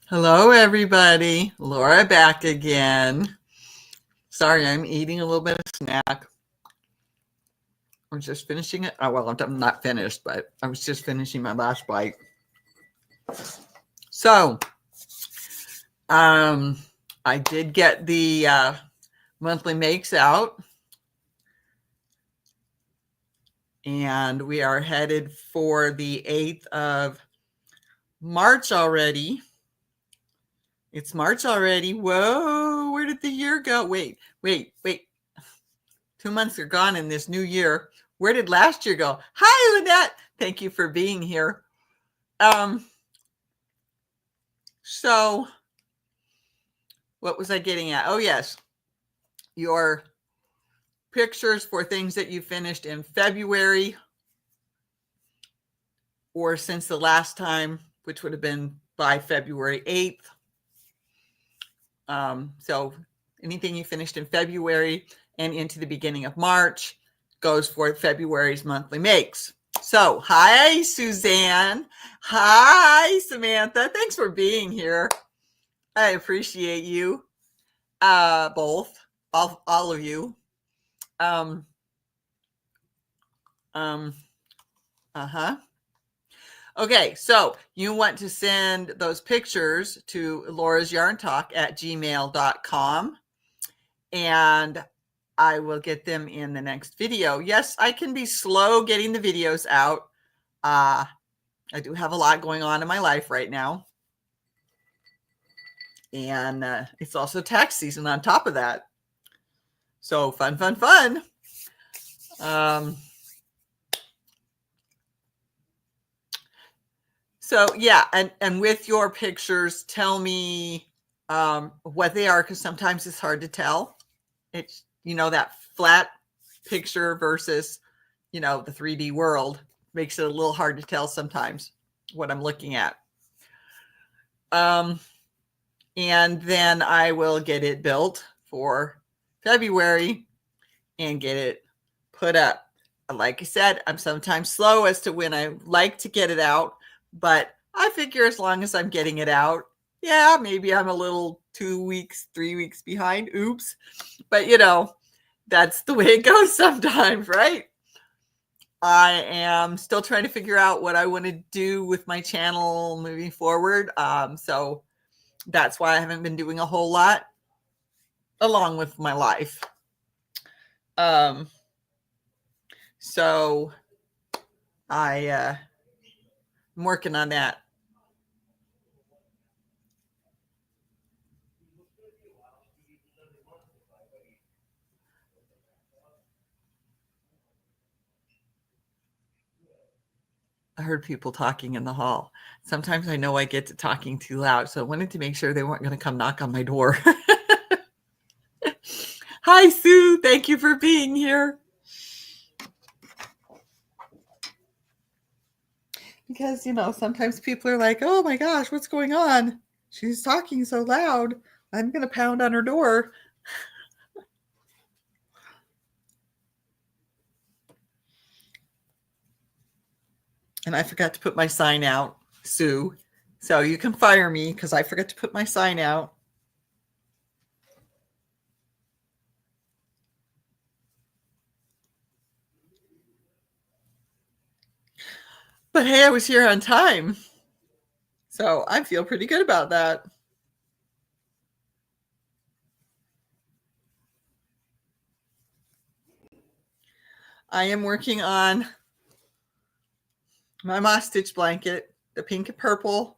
Hello, everybody. Laura back again. Sorry, I'm eating a little bit of snack. I'm just finishing it. Oh, well, I'm not finished, but I was just finishing my last bite. So, I did get the monthly makes out, and we are headed for the 8th of March already. It's March already. Whoa, where did the year go? Wait. 2 months are gone in this new year. Where did last year go? Hi, Lynette. Thank you for being here. So what was I getting at? Oh, yes. Your pictures for things that you finished in February or since the last time, which would have been by February 8th. So anything you finished in February and into the beginning of March goes for February's monthly makes. So, hi, Suzanne. Hi, Samantha. Thanks for being here. I appreciate you, both, all of you. Okay, so you want to send those pictures to laurasyarntalk@gmail.com, and I will get them in the next video. Yes, I can be slow getting the videos out. I do have a lot going on in my life right now. And it's also tax season on top of that. So fun. So yeah, and with your pictures, tell me what they are, because sometimes it's hard to tell. It's, that flat picture versus, the 3D world makes it a little hard to tell sometimes what I'm looking at. And then I will get it built for February and get it put up. Like I said, I'm sometimes slow as to when I like to get it out, but I figure as long as I'm getting it out, yeah, maybe I'm a little 2 weeks, 3 weeks behind. Oops. But that's the way it goes sometimes, right? I am still trying to figure out what I want to do with my channel moving forward. So that's why I haven't been doing a whole lot along with my life. So I'm working on that. I heard people talking in the hall. Sometimes I know I get to talking too loud, so I wanted to make sure they weren't going to come knock on my door. Hi, Sue. Thank you for being here. Because, sometimes people are like, oh my gosh, what's going on? She's talking so loud. I'm going to pound on her door. And I forgot to put my sign out, Sue. So you can fire me because I forgot to put my sign out. But hey, I was here on time. So I feel pretty good about that. I am working on my moss stitch blanket, the pink and purple.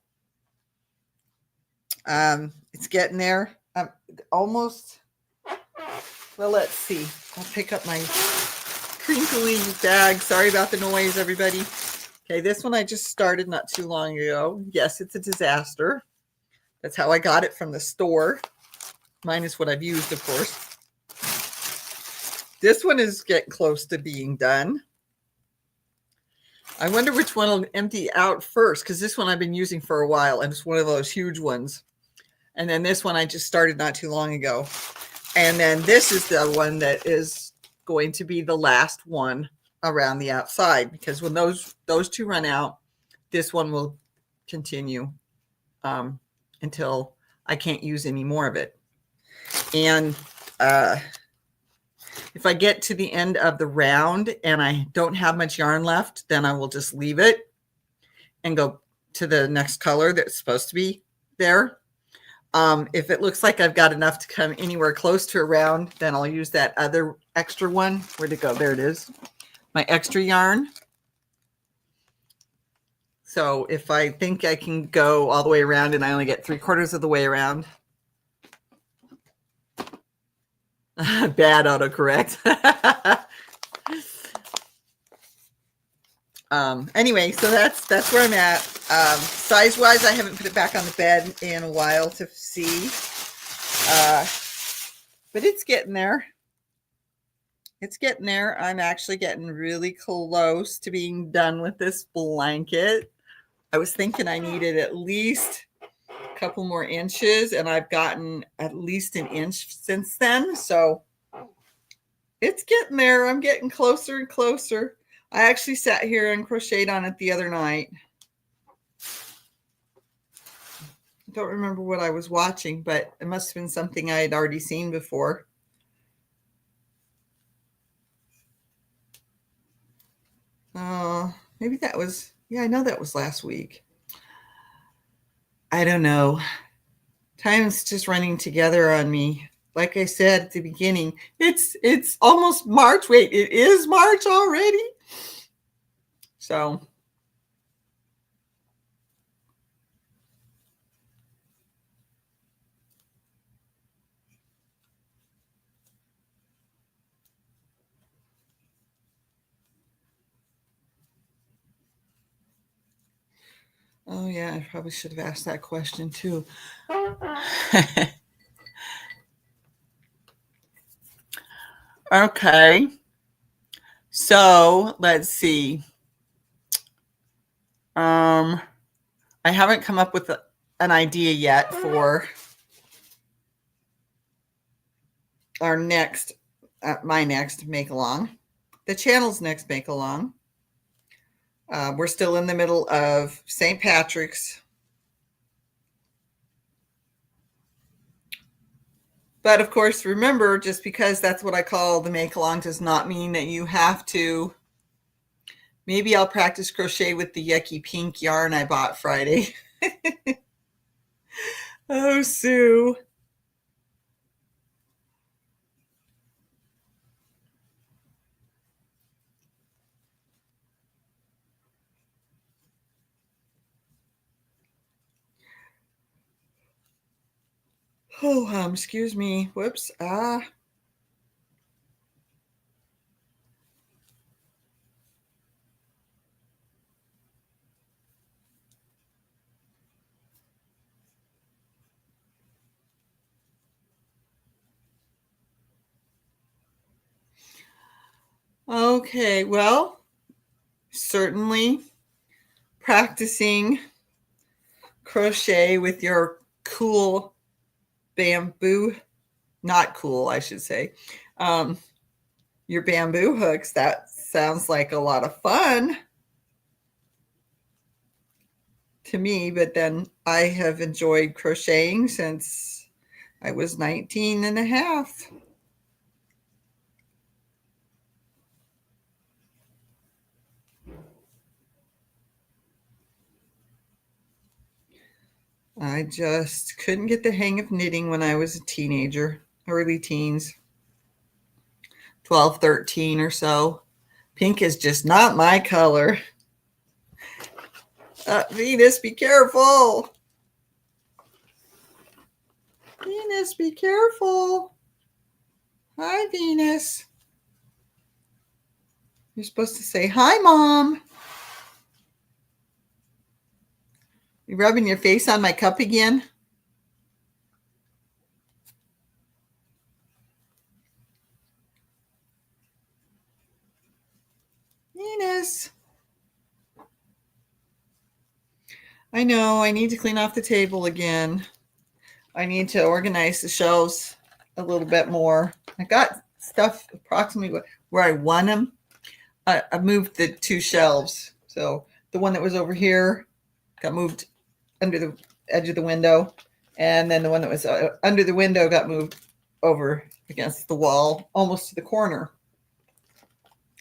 It's getting there. I'm almost. Well, let's see. I'll pick up my crinkly bag. Sorry about the noise, everybody. Okay, this one I just started not too long ago. Yes, it's a disaster. That's how I got it from the store. Minus what I've used, of course. This one is getting close to being done. I wonder which one will empty out first, because this one I've been using for a while, and it's one of those huge ones. And then this one I just started not too long ago. And then this is the one that is going to be the last one around the outside, because when those two run out, this one will continue until I can't use any more of it. And if I get to the end of the round and I don't have much yarn left, then I will just leave it and go to the next color that's supposed to be there. If it looks like I've got enough to come anywhere close to a round, then I'll use that other extra one. Where'd it go? There it is. My extra yarn. So if I think I can go all the way around and I only get 3/4 of the way around. Bad autocorrect. Anyway, so that's where I'm at. Size wise, I haven't put it back on the bed in a while to see. But it's getting there. It's getting there. I'm actually getting really close to being done with this blanket. I was thinking I needed at least a couple more inches, and I've gotten at least an inch since then. So it's getting there. I'm getting closer and closer. I actually sat here and crocheted on it the other night. I don't remember what I was watching, but it must have been something I had already seen before. Maybe that was, yeah, I know that was last week. I don't know. Time's just running together on me. Like I said at the beginning, it's almost March. Wait, it is March already? So oh yeah, I probably should have asked that question too. Okay. So let's see. I haven't come up with an idea yet for our next, my next make along, the channel's next make along. We're still in the middle of St. Patrick's. But of course, remember, just because that's what I call the make along does not mean that you have to. Maybe I'll practice crochet with the yucky pink yarn I bought Friday. Oh, Sue. Oh, excuse me. Whoops. Okay, well, certainly practicing crochet with your cool bamboo, not cool, I should say, your bamboo hooks. That sounds like a lot of fun to me, but then I have enjoyed crocheting since I was 19 and a half. I just couldn't get the hang of knitting when I was a teenager, early teens, 12, 13 or so. Pink is just not my color. Venus, be careful. Venus, be careful. Hi, Venus. You're supposed to say, hi, Mom. You rubbing your face on my cup again? Venus. I know, I need to clean off the table again. I need to organize the shelves a little bit more. I got stuff approximately where I want them. I moved the two shelves. So the one that was over here got moved under the edge of the window. And then the one that was under the window got moved over against the wall, almost to the corner.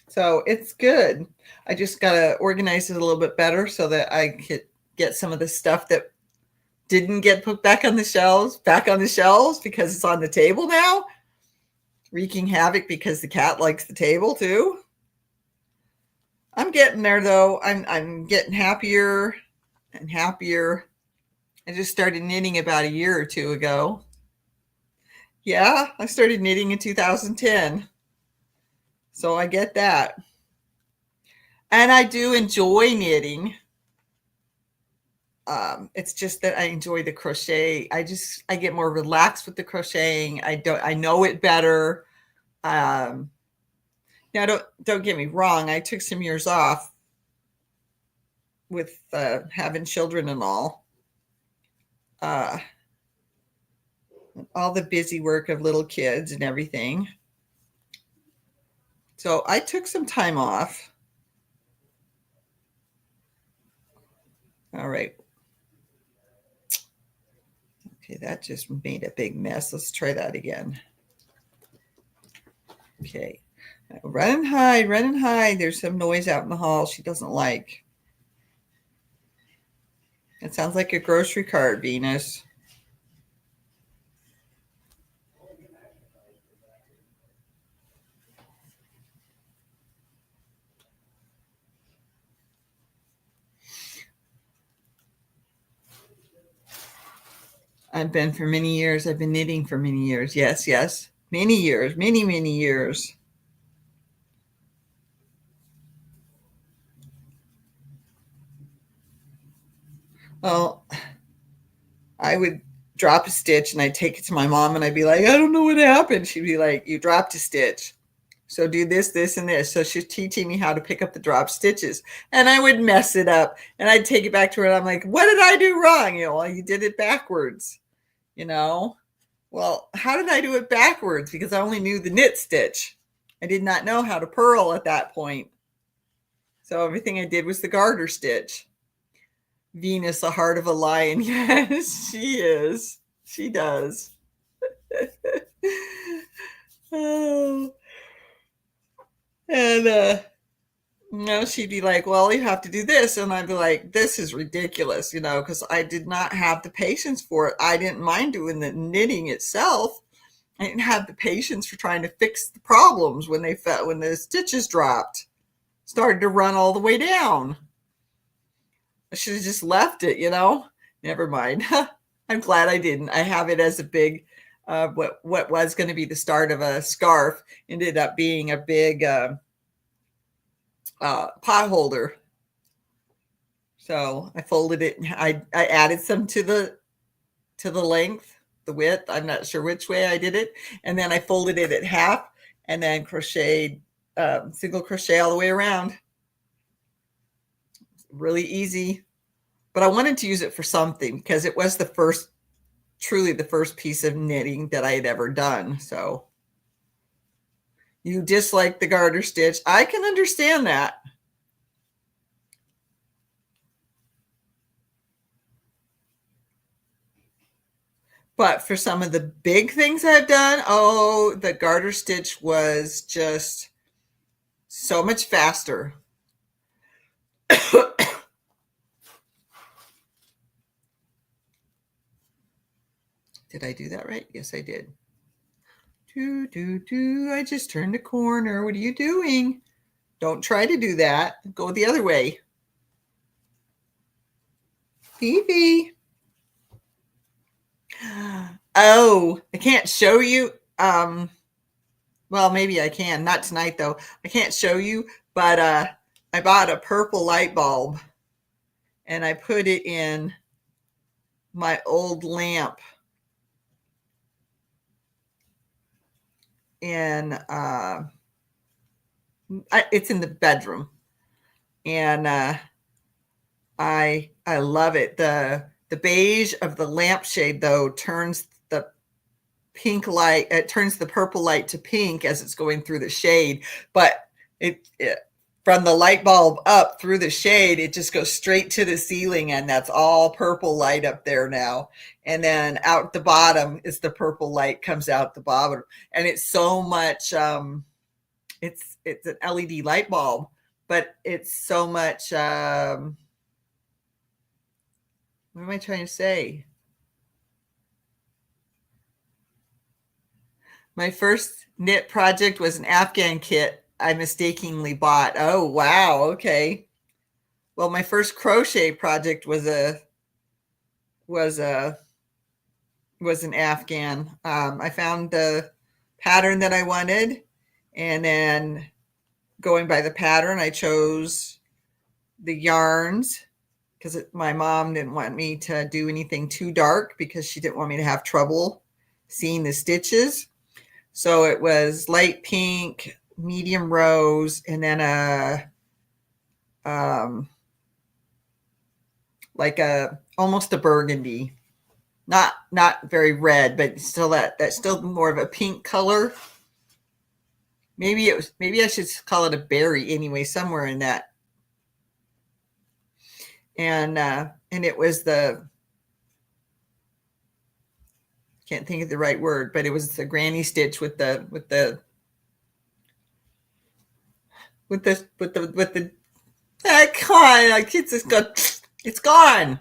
So it's good. I just got to organize it a little bit better so that I could get some of the stuff that didn't get put back on the shelves because it's on the table now, wreaking havoc because the cat likes the table too. I'm getting there though. I'm getting happier and happier. I just started knitting about a year or two ago. Yeah, I started knitting in 2010. So I get that. And I do enjoy knitting. It's just that I enjoy the crochet. I get more relaxed with the crocheting. I know it better. Now don't get me wrong. I took some years off with having children and all the busy work of little kids and everything. So I took some time off. All right. Okay, that just made a big mess. Let's try that again. Okay. Run and hide, run and hide. There's some noise out in the hall she doesn't like. It sounds like a grocery cart, Venus. I've been for many years. I've been knitting for many years. Yes, yes. Many years, many, many years. Well, I would drop a stitch and I'd take it to my mom and I'd be like, I don't know what happened. She'd be like, you dropped a stitch. So do this, this, and this. So she's teaching me how to pick up the drop stitches. And I would mess it up. And I'd take it back to her and I'm like, what did I do wrong? Well, you did it backwards. Well, how did I do it backwards? Because I only knew the knit stitch. I did not know how to purl at that point. So everything I did was the garter stitch. Venus, the heart of a lion. Yes, she is. She does. Oh. And she'd be like, well, you have to do this. And I'd be like, this is ridiculous, because I did not have the patience for it. I didn't mind doing the knitting itself. I didn't have the patience for trying to fix the problems when the stitches dropped, started to run all the way down. I should have just left it, Never mind. I'm glad I didn't. I have it as a big, what was going to be the start of a scarf ended up being a big pot holder. So I folded it and I added some to the length, the width. I'm not sure which way I did it. And then I folded it at half and then crocheted single crochet all the way around. Really easy. But I wanted to use it for something because it was truly the first piece of knitting that I had ever done. So you dislike the garter stitch. I can understand that. But for some of the big things I've done, the garter stitch was just so much faster. Did I do that right? Yes, I did. I just turned a corner. What are you doing? Don't try to do that. Go the other way. Phoebe. Oh, I can't show you. Well, maybe I can. Not tonight, though. I can't show you, but I bought a purple light bulb, and I put it in my old lamp. And it's in the bedroom, and I love it. The beige of the lampshade, though, turns the pink light. It turns the purple light to pink as it's going through the shade, but it from the light bulb up through the shade, it just goes straight to the ceiling, and that's all purple light up there now. And then out the bottom is the purple light comes out the bottom, and it's so much. It's an LED light bulb, but it's so much. What am I trying to say? My first knit project was an Afghan kit I mistakenly bought. Oh, wow. Okay. Well, my first crochet project was an Afghan. I found the pattern that I wanted, and then going by the pattern, I chose the yarns because my mom didn't want me to do anything too dark because she didn't want me to have trouble seeing the stitches. So it was light pink, medium rose, and then almost a burgundy. Not very red, but still that's still more of a pink color. Maybe I should call it a berry anyway, somewhere in that. And it was can't think of the right word, but it was the granny stitch with the come on, it's gone.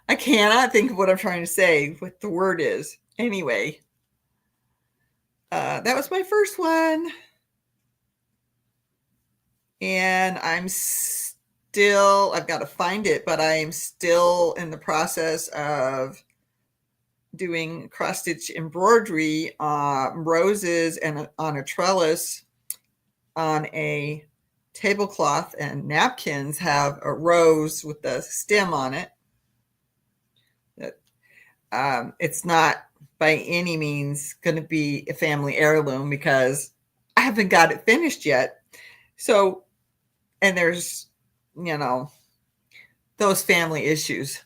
I cannot think of what I'm trying to say, what the word is. Anyway, that was my first one. And I've got to find it, but I am still in the process of doing cross stitch embroidery roses and on a trellis on a tablecloth, and napkins have a rose with the stem on it. It's not by any means going to be a family heirloom because I haven't got it finished yet. So, and there's, those family issues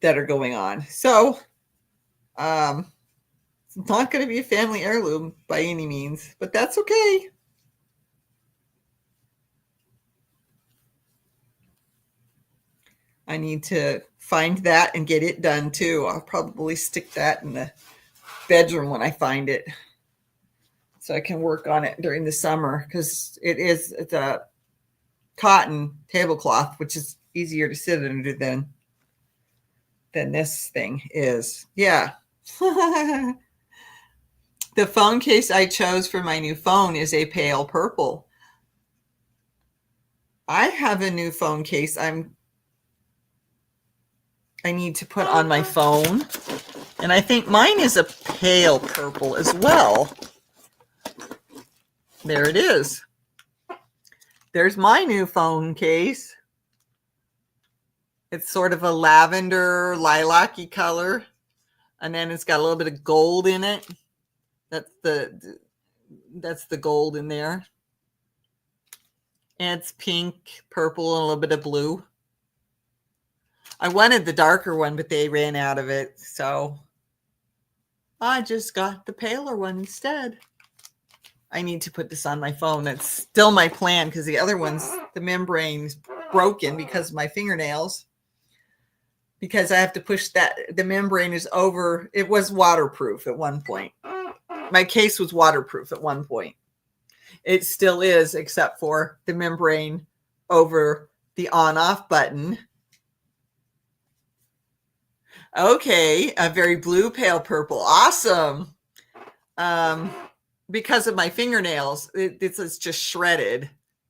that are going on. So, it's not going to be a family heirloom by any means, but that's okay. I need to find that and get it done too. I'll probably stick that in the bedroom when I find it, so I can work on it during the summer, because it's a cotton tablecloth, which is easier to sit under than this thing is. Yeah. The phone case I chose for my new phone is a pale purple. I have a new phone case I need to put on my phone, and I think mine is a pale purple as well. There it is. There's my new phone case. It's sort of a lavender, lilac-y color, and then it's got a little bit of gold in it. That's the gold in there. And it's pink, purple, and a little bit of blue. I wanted the darker one, but they ran out of it, so I just got the paler one instead. I need to put this on my phone. That's still my plan, because the other one's, the membrane's broken because of my fingernails. Because I have to push that, the membrane is over. It was waterproof at one point. My case was waterproof at one point. It still is, except for the membrane over the on-off button. Okay, a very blue, pale purple. Awesome. Because of my fingernails, it's just shredded.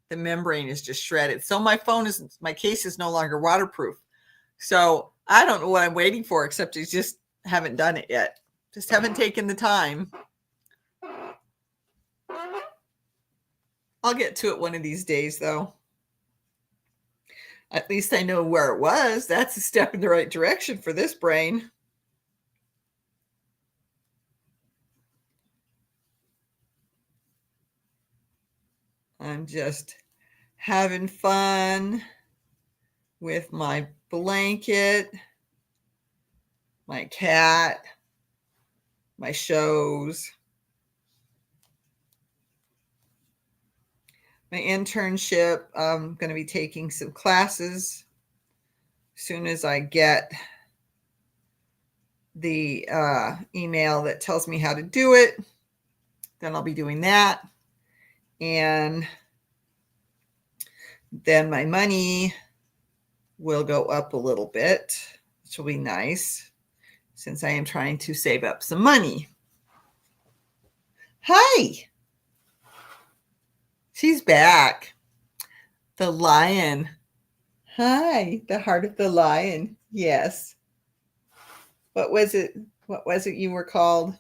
The membrane is just shredded. So my case is no longer waterproof. So I don't know what I'm waiting for, except I just haven't done it yet. Just haven't taken the time. I'll get to it one of these days, though. At least I know where it was. That's a step in the right direction for this brain. I'm just having fun with my blanket, my cat, my shows. my internship. I'm going to be taking some classes as soon as I get the email that tells me how to do it. Then I'll be doing that. And then my money will go up a little bit, which will be nice since I am trying to save up some money. Hi. She's back. The lion. Hi, the heart of the lion. Yes. What was it? What was it you were called?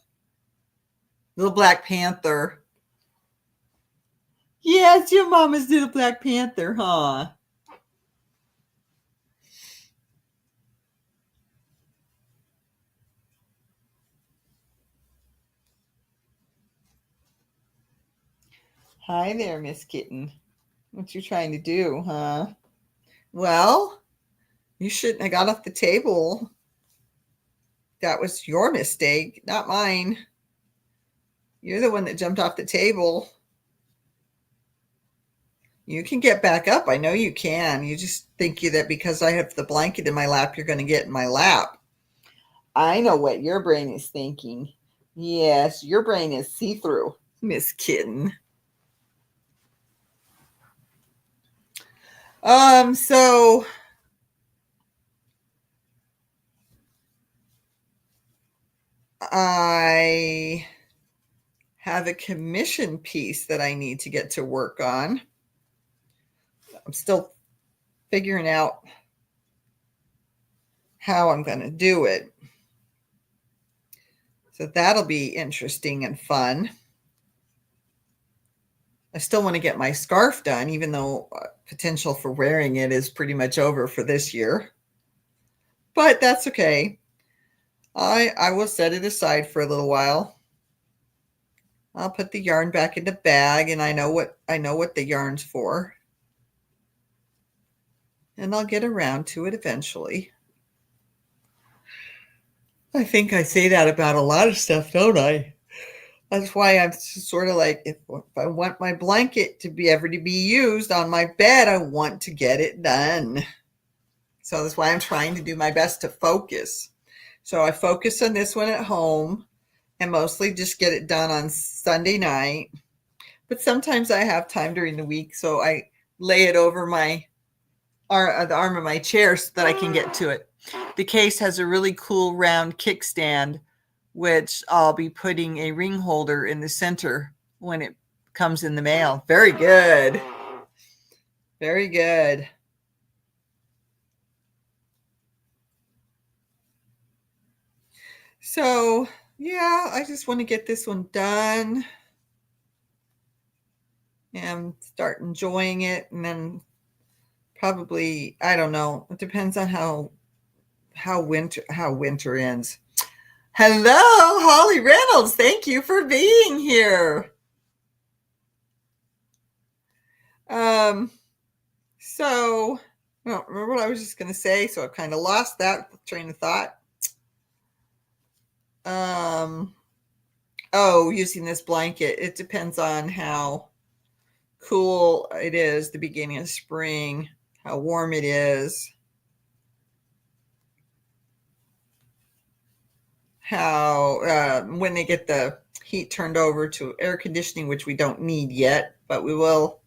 Little Black Panther. Yes, your mama's Little Black Panther, huh? Hi there, Miss Kitten. What you trying to do, huh? Well, you shouldn't have got off the table. That was your mistake, not mine. You're the one that jumped off the table. You can get back up. I know you can. You just think that because I have the blanket in my lap, you're going to get in my lap. I know what your brain is thinking. Yes, your brain is see-through, Miss Kitten. So I have a commission piece that I need to get to work on. I'm still figuring out how I'm going to do it. So that'll be interesting and fun. I still want to get my scarf done, even though potential for wearing it is pretty much over for this year. But that's okay. I will set it aside for a little while. I'll put the yarn back in the bag, and I know what the yarn's for. And I'll get around to it eventually. I think I say that about a lot of stuff, don't I? That's why I'm sort of like, if I want my blanket to be ever to be used on my bed, I want to get it done. So that's why I'm trying to do my best to focus. So I focus on this one at home and mostly just get it done on Sunday night. But sometimes I have time during the week, so I lay it over the arm of my chair so that I can get to it. The case has a really cool round kickstand, which I'll be putting a ring holder in the center when it comes in the mail. Very good. Very good. So, yeah, I just want to get this one done and start enjoying it. And then probably, I don't know, it depends on how winter ends. Hello, Holly Reynolds. Thank you for being here. So I don't remember what I was just going to say, so I kind of lost that train of thought. Using this blanket, it depends on how cool it is the beginning of spring, how warm it is, how when they get the heat turned over to air conditioning, which we don't need yet, but we will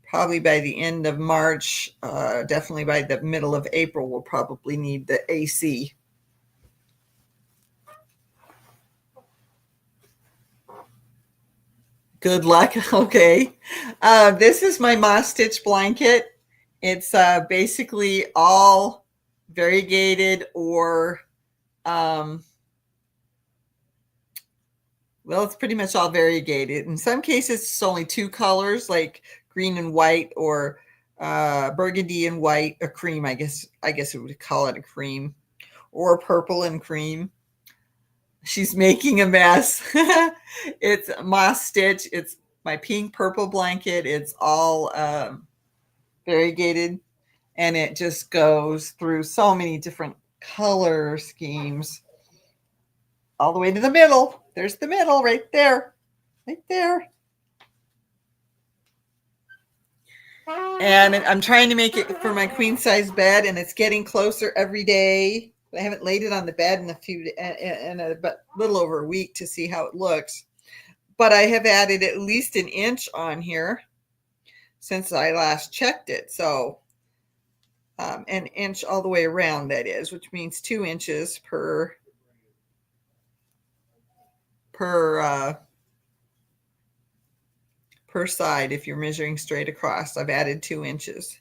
probably by the end of March, definitely by the middle of April, we'll probably need the AC. Good luck. Okay. This is my moss stitch blanket. It's basically all variegated or, it's pretty much all variegated. In some cases, it's only two colors, like green and white, or burgundy and white, a cream. I guess we would call it a cream, or purple and cream. She's making a mess. It's moss stitch. It's my pink purple blanket. It's all variegated, and it just goes through so many different color schemes all the way to the middle. There's the middle right there. Right there. And I'm trying to make it for my queen size bed, and it's getting closer every day. I haven't laid it on the bed in a little over a week to see how it looks. But I have added at least an inch on here since I last checked it. So an inch all the way around, that is, which means 2 inches per side. If you're measuring straight across, I've added 2 inches,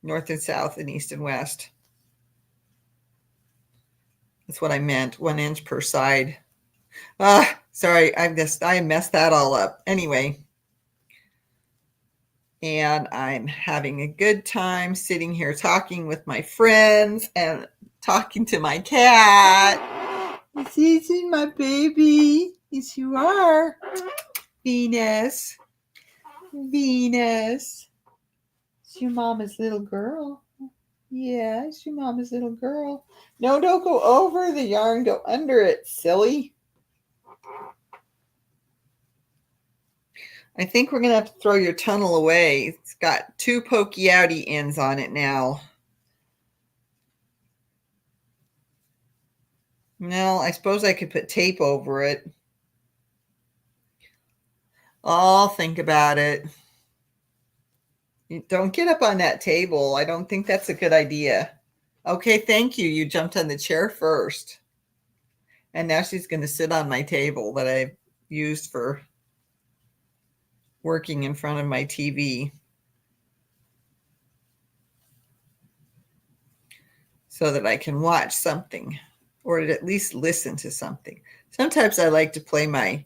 north and south and east and west. That's what I meant, 1 inch per side. Sorry, I messed that all up. Anyway, and I'm having a good time sitting here talking with my friends and talking to my cat. This is my baby. Yes, you are. Venus. Venus. It's your mama's little girl. Yeah, it's your mama's little girl. No, don't go over the yarn. Go under it, silly. I think we're going to have to throw your tunnel away. It's got 2 pokey outy ends on it now. No, I suppose I could put tape over it. I'll think about it. Don't get up on that table. I don't think that's a good idea. Okay, thank you. You jumped on the chair first. And now she's going to sit on my table that I used for working in front of my TV, so that I can watch something or at least listen to something. Sometimes I like to play my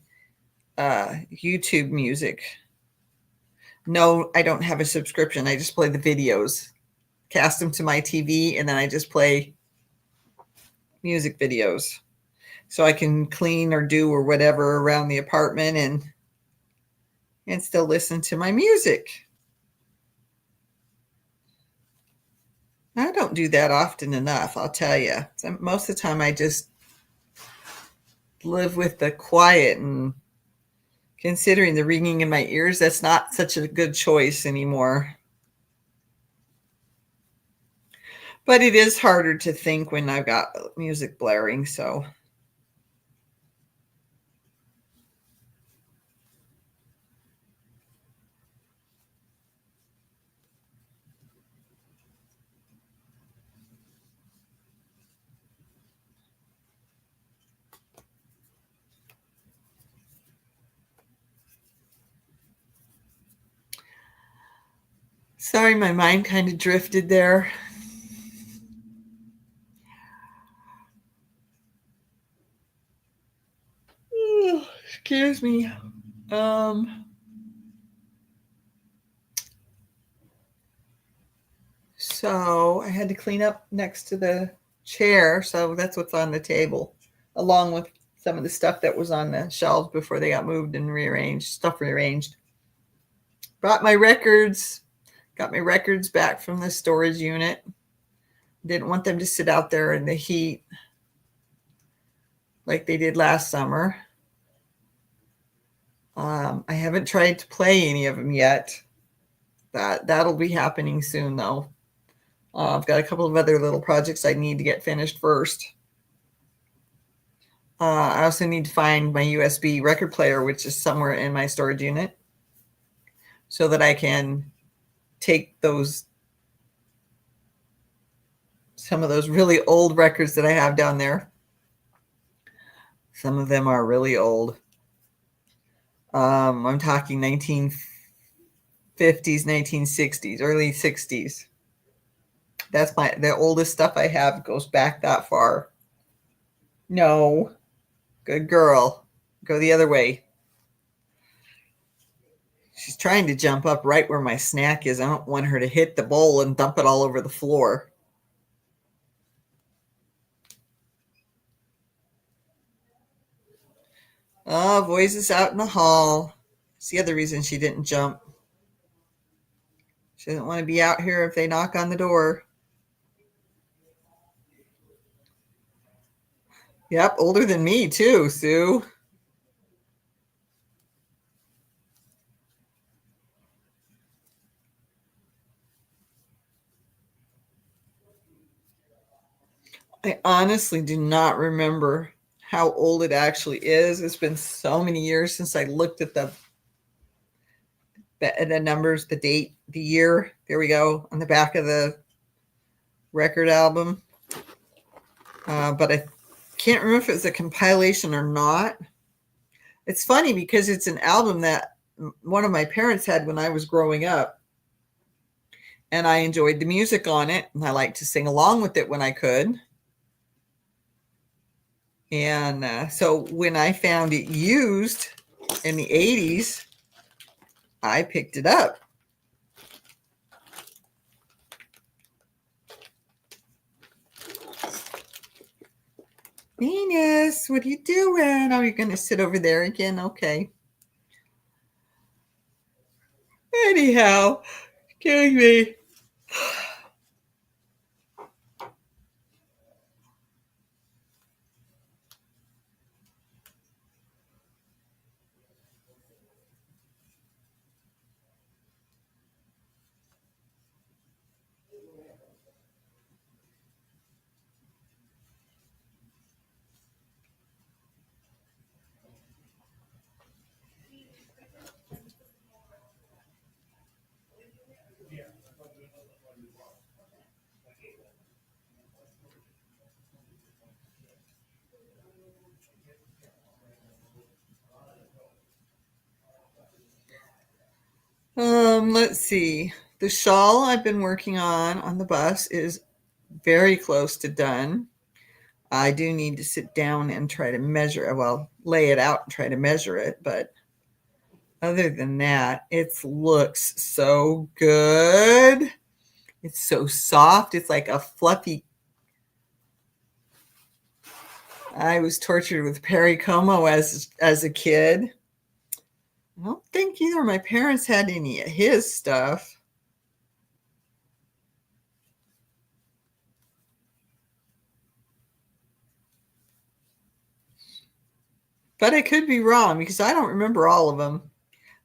YouTube music. No, I don't have a subscription. I just play the videos, cast them to my TV, and then I just play music videos. So I can clean or do or whatever around the apartment and still listen to my music. I don't do that often enough, I'll tell you. Most of the time I just live with the quiet, and considering the ringing in my ears, that's not such a good choice anymore. But it is harder to think when I've got music blaring, so. Sorry, my mind kind of drifted there. Excuse me. So I had to clean up next to the chair, so that's what's on the table, along with some of the stuff that was on the shelves before they got moved and rearranged. Brought my records, got my records back from the storage unit. Didn't want them to sit out there in the heat like they did last summer. I haven't tried to play any of them yet. That'll be happening soon, though. I've got a couple of other little projects I need to get finished first. I also need to find my USB record player, which is somewhere in my storage unit, so that I can take some of those really old records that I have down there. Some of them are really old. I'm talking 1950s, 1960s, early 60s. That's the oldest stuff I have goes back that far. No. Good girl. Go the other way. She's trying to jump up right where my snack is. I don't want her to hit the bowl and dump it all over the floor. Oh, voices out in the hall. It's the other reason she didn't jump. She doesn't want to be out here if they knock on the door. Yep, older than me too, Sue. I honestly do not remember how old it actually is. It's been so many years since I looked at the numbers, the date, the year. There we go on the back of the record album. But I can't remember if it was a compilation or not. It's funny because it's an album that one of my parents had when I was growing up. And I enjoyed the music on it. And I liked to sing along with it when I could. And so when I found it used in the 80s, I picked it up. Venus, what are you doing? Oh, you're going to sit over there again? Okay. Anyhow, killing me. Let's see. The shawl I've been working on the bus is very close to done. I do need to sit down and try to measure, well, lay it out and try to measure it, but other than that, it looks so good. It's so soft. It's like a fluffy. I was tortured with pericomo as a kid. I don't think either of my parents had any of his stuff. But I could be wrong because I don't remember all of them.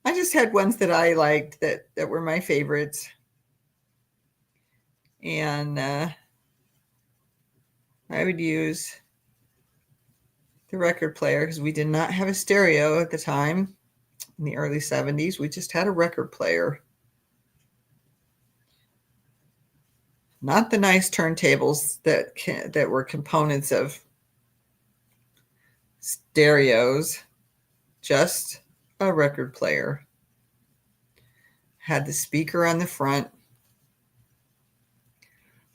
I just had ones that I liked that were my favorites. And I would use the record player because we did not have a stereo at the time in the early 70s. We just had a record player. Not the nice turntables that were components of stereos, just a record player. Had the speaker on the front.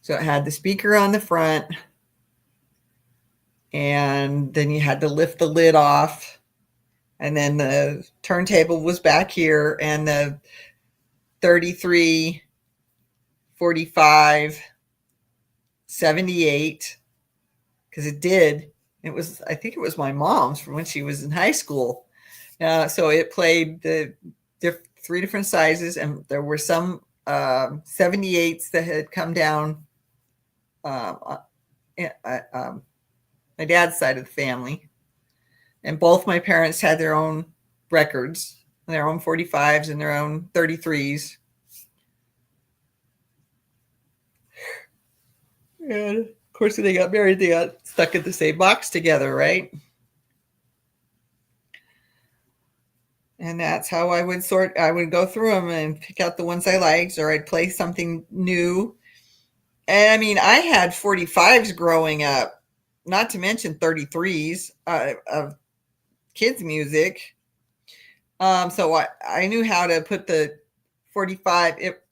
So it had the speaker on the front, and then you had to lift the lid off, and then the turntable was back here, and the 33, 45, 78, because I think it was my mom's from when she was in high school. So it played the three different sizes, and there were some 78s that had come down my dad's side of the family. And both my parents had their own records, their own 45s and their own 33s. And of course, when they got married, they got stuck in the same box together, right? And that's how I would go through them and pick out the ones I liked, or I'd play something new. And I mean, I had 45s growing up, not to mention 33s of kids' music. So I knew how to put the 45. It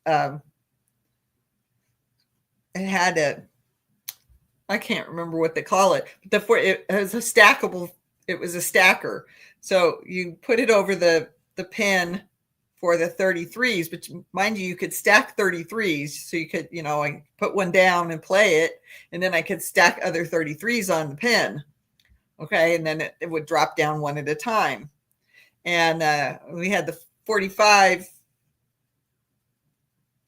had I can't remember what they call it. But it was a stackable. It was a stacker. So you put it over the pin for the 33s, but mind you could stack 33s. So you could, I put one down and play it, and then I could stack other 33s on the pin. Okay. And then it would drop down one at a time. And we had the 45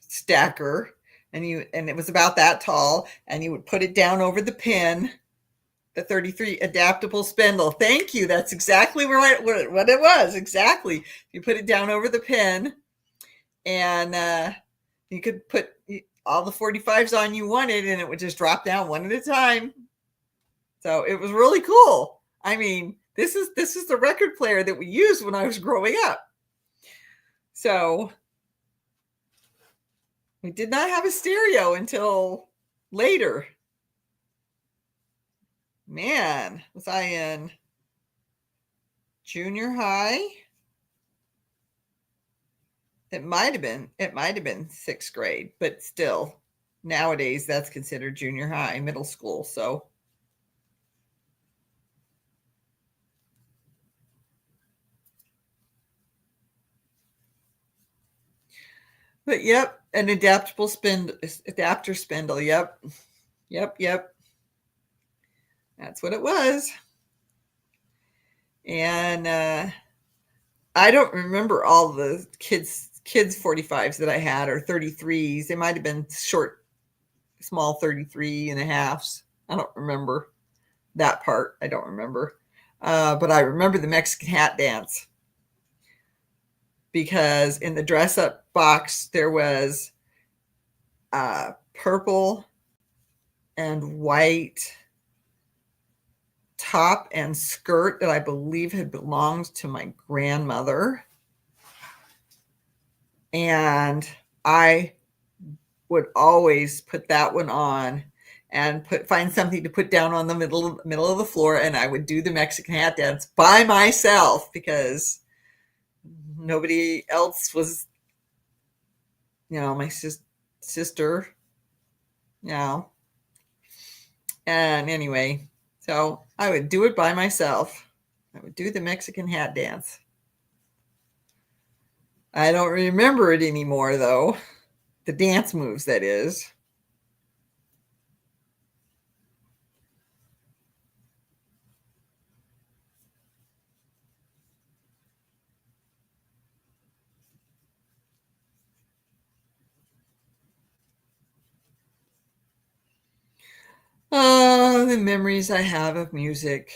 stacker, and it was about that tall, and you would put it down over the pin, the 33 adaptable spindle. Thank you. That's exactly what it was. Exactly. You put it down over the pin, and you could put all the 45s on you wanted, and it would just drop down one at a time. So it was really cool. I mean, this is the record player that we used when I was growing up. So we did not have a stereo until later. Man, was I in junior high? It might have been 6th grade, but still, nowadays that's considered junior high, middle school. So but yep, an adapter spindle. Yep. That's what it was. And I don't remember all the kids 45s that I had, or 33s. They might have been short, small 33 and a halves. I don't remember that part. I don't remember. But I remember the Mexican hat dance, because in the dress up box there was purple and white top and skirt that I believe had belonged to my grandmother. And I would always put that one on and find something to put down on the middle of the floor, and I would do the Mexican hat dance by myself, because nobody else was, my sister, and anyway, so I would do it by myself. I would do the Mexican hat dance. I don't remember it anymore, though. The dance moves, that is. Oh, the memories I have of music.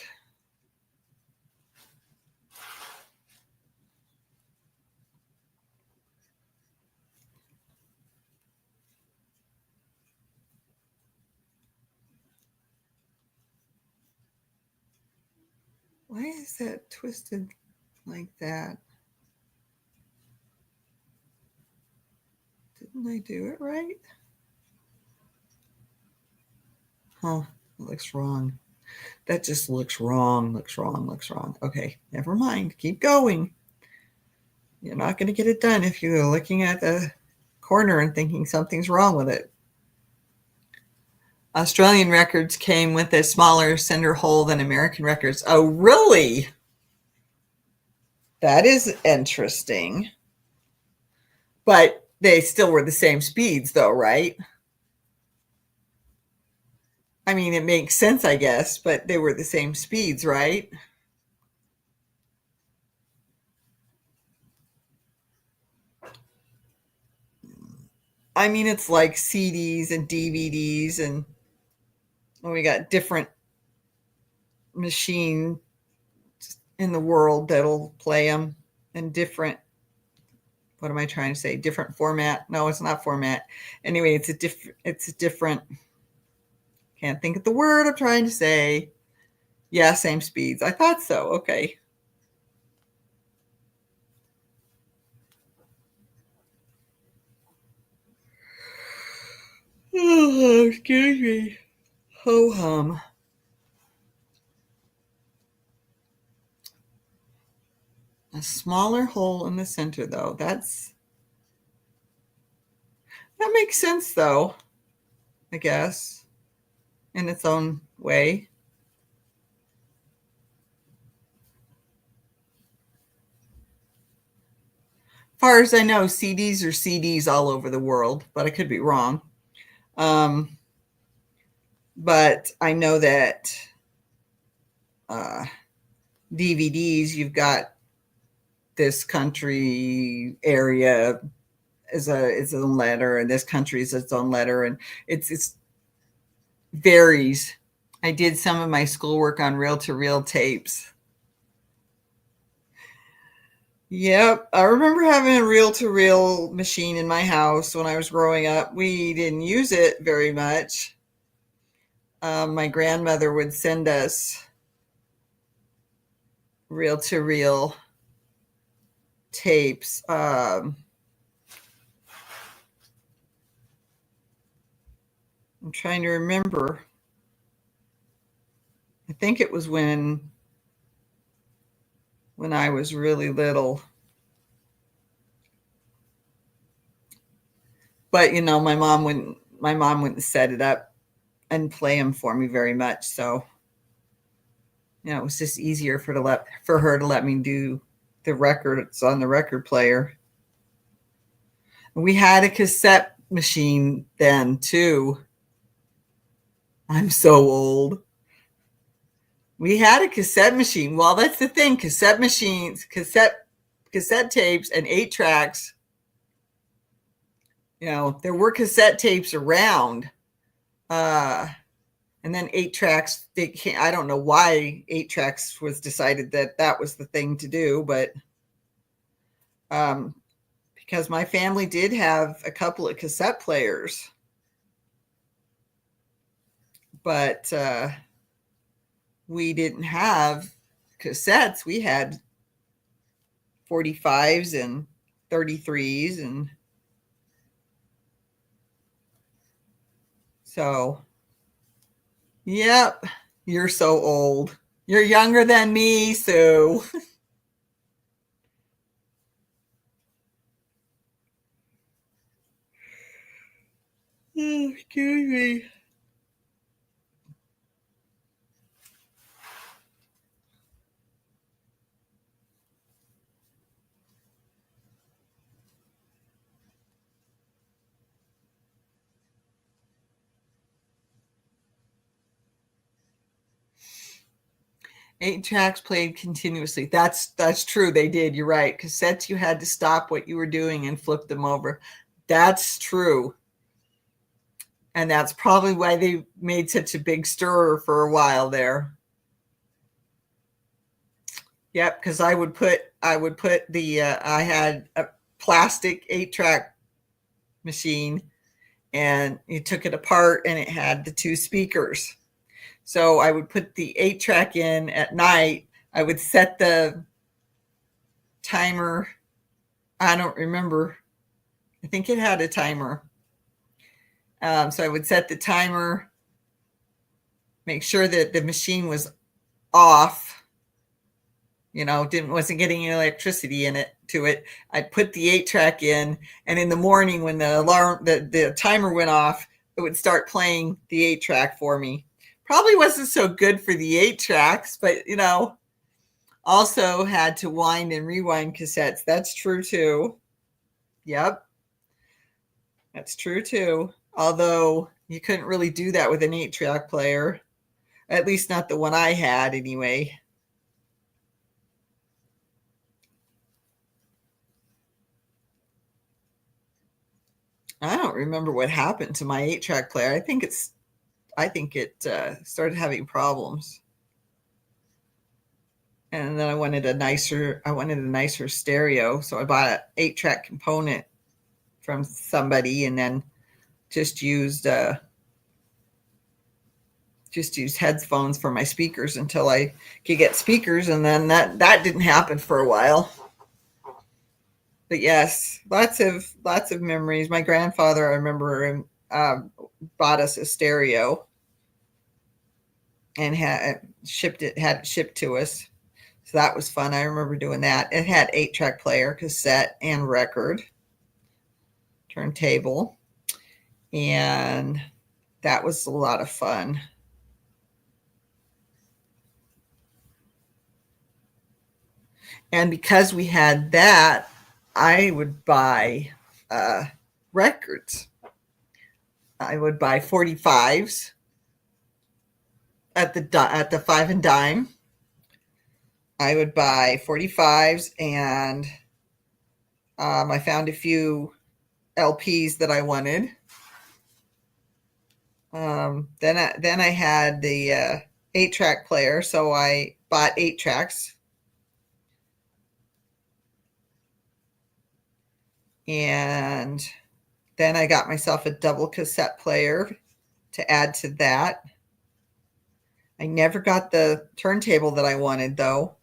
Why is that twisted like that? Didn't I do it right? Huh, it looks wrong. That just looks wrong, looks wrong. Okay, never mind. Keep going. You're not going to get it done if you're looking at the corner and thinking something's wrong with it. Australian records came with a smaller center hole than American records. Oh, really? That is interesting. But they still were the same speeds, though, right? I mean, it makes sense, I guess, but they were the same speeds, right? I mean, it's like CDs and DVDs, and we got different machines in the world that'll play them in different, what am I trying to say? Different format. No, it's not format. Anyway, it's a different, can't think of the word I'm trying to say. Yeah, same speeds. I thought so. Okay. Oh, excuse me. Ho hum. A smaller hole in the center, though. That makes sense, though, I guess, in its own way. Far as I know, CDs are CDs all over the world, but I could be wrong. But I know that DVDs, you've got this country area is its own letter, and this country is its own letter, and it's varies. I did some of my schoolwork on reel-to-reel tapes. Yep, I remember having a reel-to-reel machine in my house when I was growing up. We didn't use it very much. My grandmother would send us reel-to-reel tapes. I'm trying to remember. I think it was when I was really little. But my mom wouldn't set it up and play them for me very much. So it was just easier for her to let me do the records on the record player. We had a cassette machine then too. I'm so old. We had a cassette machine. Well, that's the thing. Cassette machines, cassette tapes, and 8-tracks. There were cassette tapes around. And then 8-tracks, I don't know why 8-tracks was decided that was the thing to do, but because my family did have a couple of cassette players, but we didn't have cassettes. We had 45s and 33s, and so, yep, you're so old. You're younger than me, Sue. Oh, excuse me. 8-tracks played continuously. That's true. They did. You're right. Cassettes, you had to stop what you were doing and flip them over. That's true. And that's probably why they made such a big stir for a while there. Yep, because I would put the I had a plastic 8-track machine, and you took it apart and it had the 2 speakers. So I would put the 8-track in at night. I would set the timer. I don't remember. I think it had a timer. So I would set the timer, make sure that the machine was off, wasn't getting any electricity to it. I'd put the 8-track in, and in the morning when the timer went off, it would start playing the 8-track for me. Probably wasn't so good for the 8-tracks, but also had to wind and rewind cassettes. That's true too. Yep. That's true too. Although you couldn't really do that with an 8-track player. At least not the one I had anyway. I don't remember what happened to my 8-track player. I think it started having problems. And then I wanted a nicer stereo. So I bought an 8-track component from somebody, and then just used headphones for my speakers until I could get speakers. And then that didn't happen for a while. But yes, lots of memories. My grandfather, I remember, bought us a stereo and had it shipped to us. So that was fun. I remember doing that. It had 8-track player, cassette, and record, turntable. And that was a lot of fun. And because we had that, I would buy records. I would buy 45s at the 5 and dime. I would buy 45s, and I found a few LPs that I wanted. Then I had the 8-track player, so I bought 8-tracks. And then I got myself a double cassette player to add to that. I never got the turntable that I wanted, though.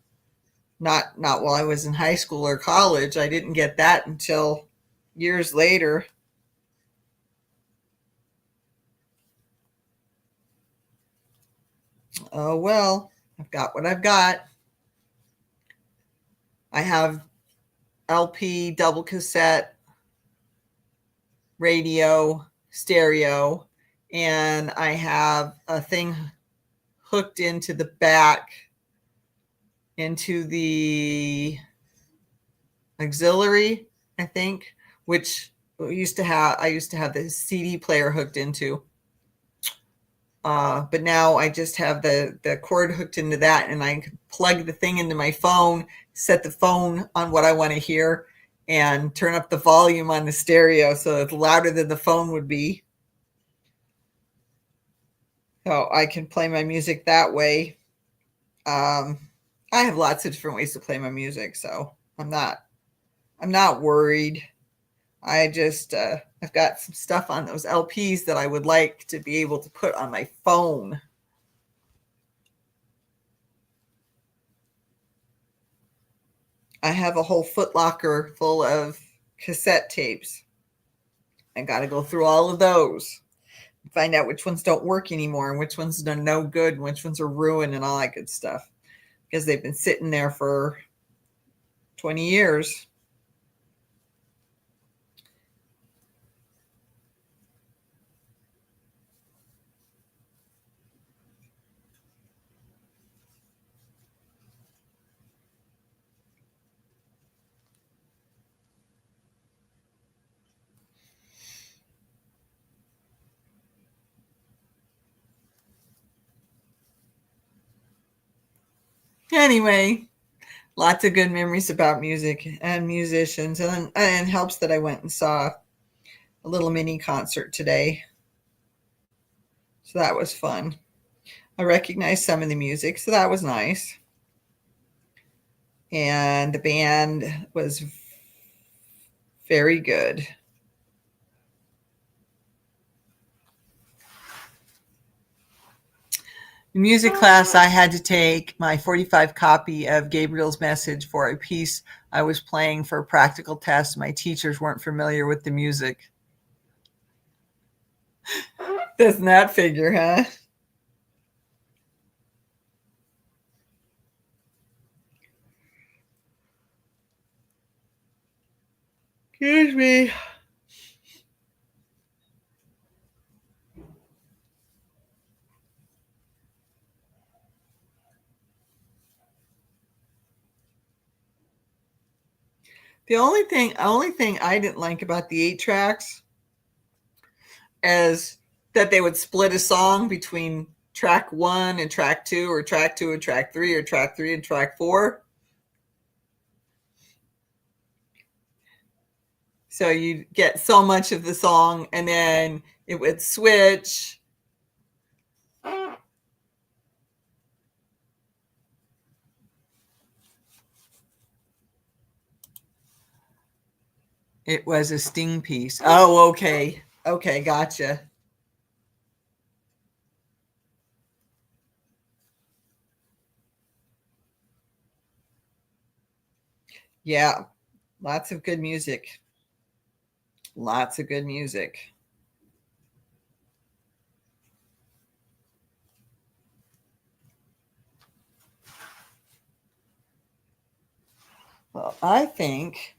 Not while I was in high school or college. I didn't get that until years later. Oh well, I've got what I've got. I have LP, double cassette, radio, stereo, and I have a thing hooked into the back into the auxiliary, I think, which I used to have the CD player hooked into. But now I just have the cord hooked into that, and I can plug the thing into my phone, set the phone on what I want to hear, and turn up the volume on the stereo so it's louder than the phone would be. So I can play my music that way. I have lots of different ways to play my music, so I'm not worried. I just I've got some stuff on those LPs that I would like to be able to put on my phone. I have a whole footlocker full of cassette tapes. I got to go through all of those, find out which ones don't work anymore and which ones are no good and which ones are ruined and all that good stuff, because they've been sitting there for 20 years. Anyway, lots of good memories about music and musicians, and helps that I went and saw a little mini concert today. So that was fun. I recognized some of the music, so that was nice. And the band was very good. In music class, I had to take my 45 copy of Gabriel's Message for a piece I was playing for a practical test. My teachers weren't familiar with the music. Doesn't that figure, huh? Excuse me. The only thing I didn't like about the 8 tracks is that they would split a song between track 1 and track 2, or track 2 and track 3, or track 3 and track 4. So you get so much of the song and then it would switch. It was a Sting piece. Oh, okay. Okay, gotcha. Yeah, lots of good music. Lots of good music. Well, I think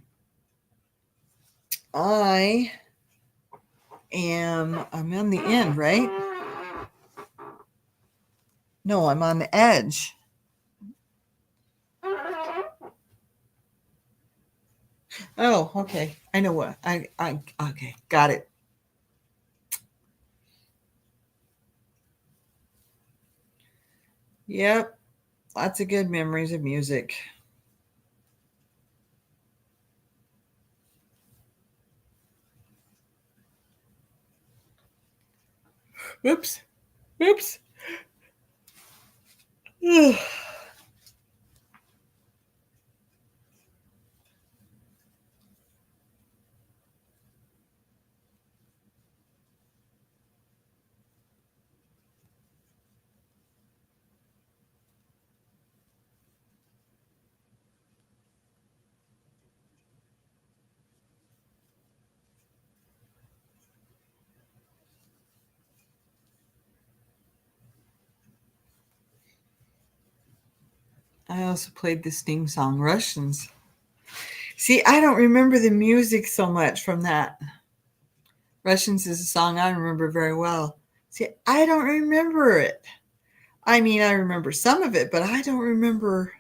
I'm on the end, right? No, I'm on the edge. Oh, okay. I know what. I okay, got it. Yep. Lots of good memories of music. Oops. Oops. I also played the Sting song, Russians. See, I don't remember the music so much from that. Russians is a song I remember very well. See, I don't remember it. I mean, I remember some of it, but I don't remember.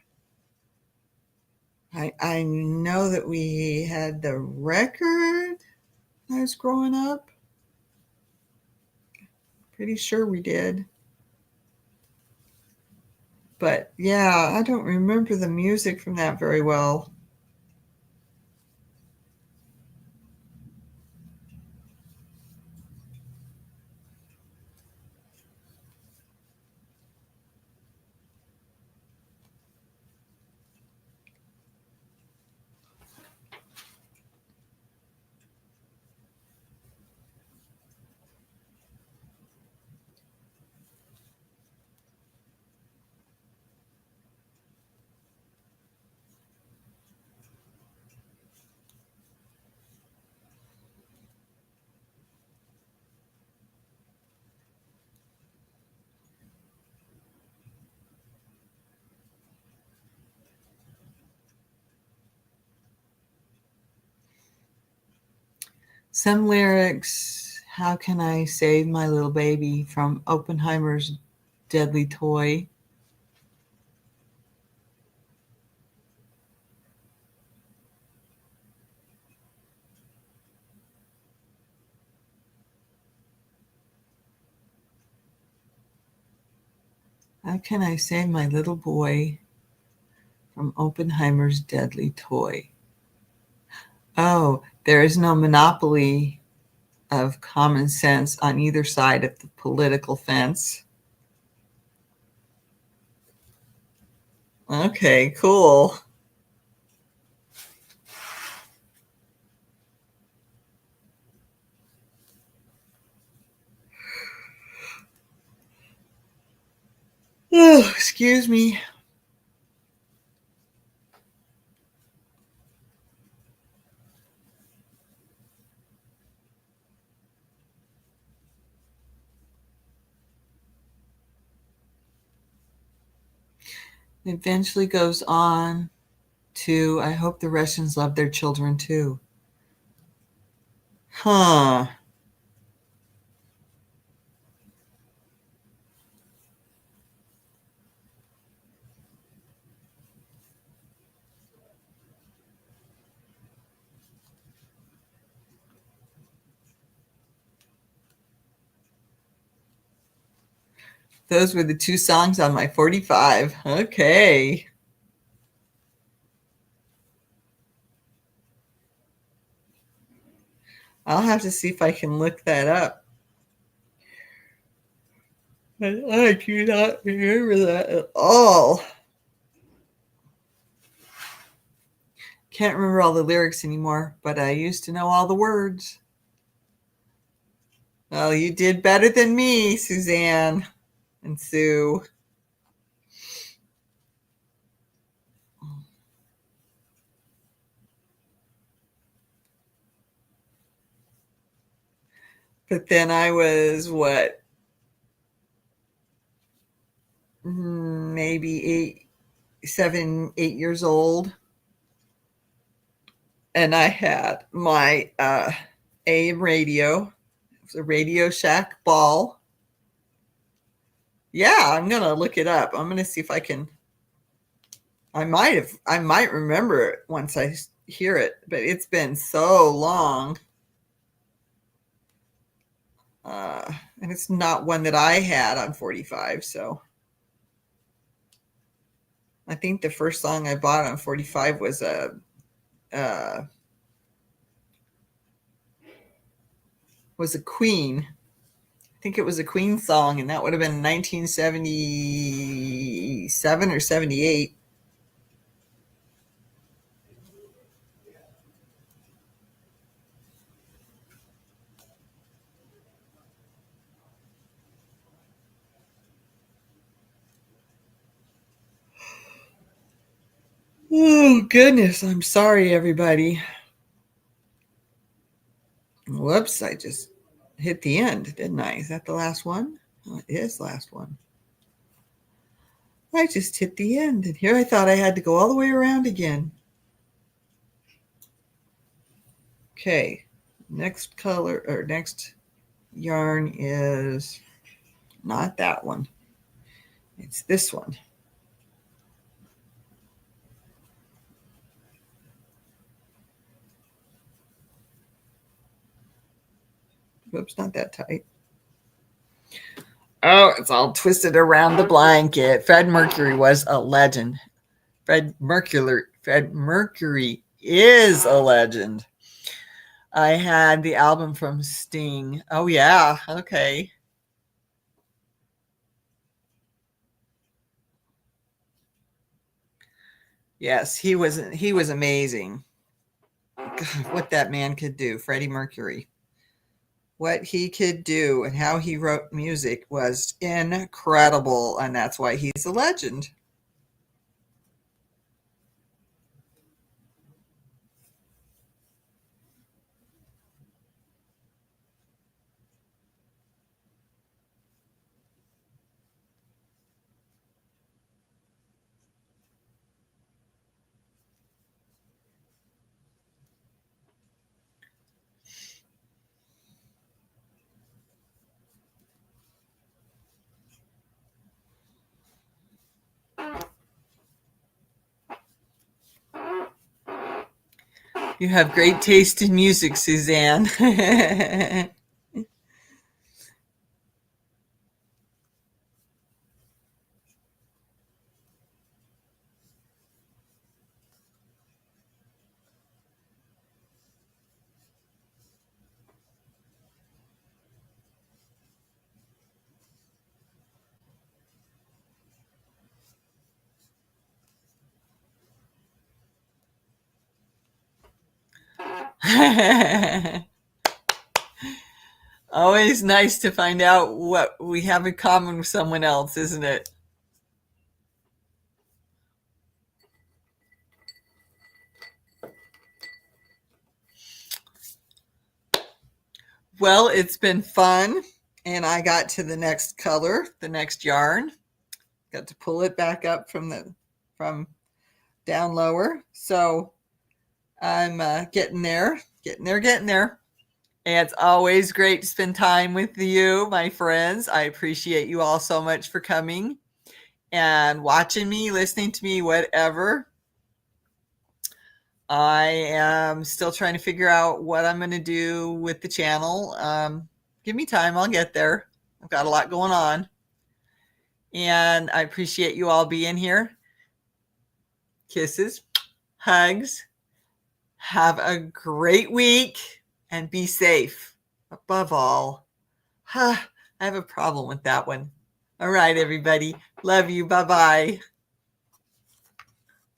I know that we had the record when I was growing up. Pretty sure we did. But yeah, I don't remember the music from that very well. Some lyrics, how can I save my little baby from Oppenheimer's deadly toy? How can I save my little boy from Oppenheimer's deadly toy? Oh, there is no monopoly of common sense on either side of the political fence. Okay, cool. Oh, excuse me. It eventually goes on to, I hope the Russians love their children too. Huh. Those were the two songs on my 45. Okay. I'll have to see if I can look that up. I do not remember that at all. Can't remember all the lyrics anymore, but I used to know all the words. Well, you did better than me, Suzanne and Sue. But then I was what? Maybe 8 years old. And I had my AM radio. It was a Radio Shack ball. Yeah, I'm gonna look it up. I'm gonna see if I can. I might remember it once I hear it, but it's been so long. And it's not one that I had on 45, so I think the first song I bought on 45 was a Queen. I think it was a Queen song, and that would have been 1977 or 78. Oh, goodness. I'm sorry, everybody. Whoops, I just hit the end, didn't I? Is that the last one? Oh, it is the last one. I I just hit the end, and here I thought I had to go all the way around again. Okay, next color or next yarn is not that one. It's this one. Whoops, not that tight. Oh, it's all twisted around the blanket. Fred Mercury was a legend. Fred Mercury is a legend. I had the album from Sting. Oh yeah, okay. Yes, he was amazing. God, what that man could do, Freddie Mercury. What he could do and how he wrote music was incredible, and that's why he's a legend. You have great taste in music, Suzanne. Always nice to find out what we have in common with someone else, isn't it? Well, it's been fun, and I got to the next color, the next yarn. Got to pull it back up from down lower. So I'm getting there. And it's always great to spend time with you, my friends. I appreciate you all so much for coming and watching me, listening to me, whatever. I am still trying to figure out what I'm going to do with the channel. Give me time. I'll get there. I've got a lot going on. And I appreciate you all being here. Kisses, hugs. Have a great week and be safe. Above all, I have a problem with that one. All right, everybody. Love you. Bye-bye.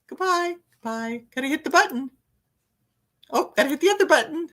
Goodbye. Bye. Gotta hit the button. Oh, gotta hit the other button.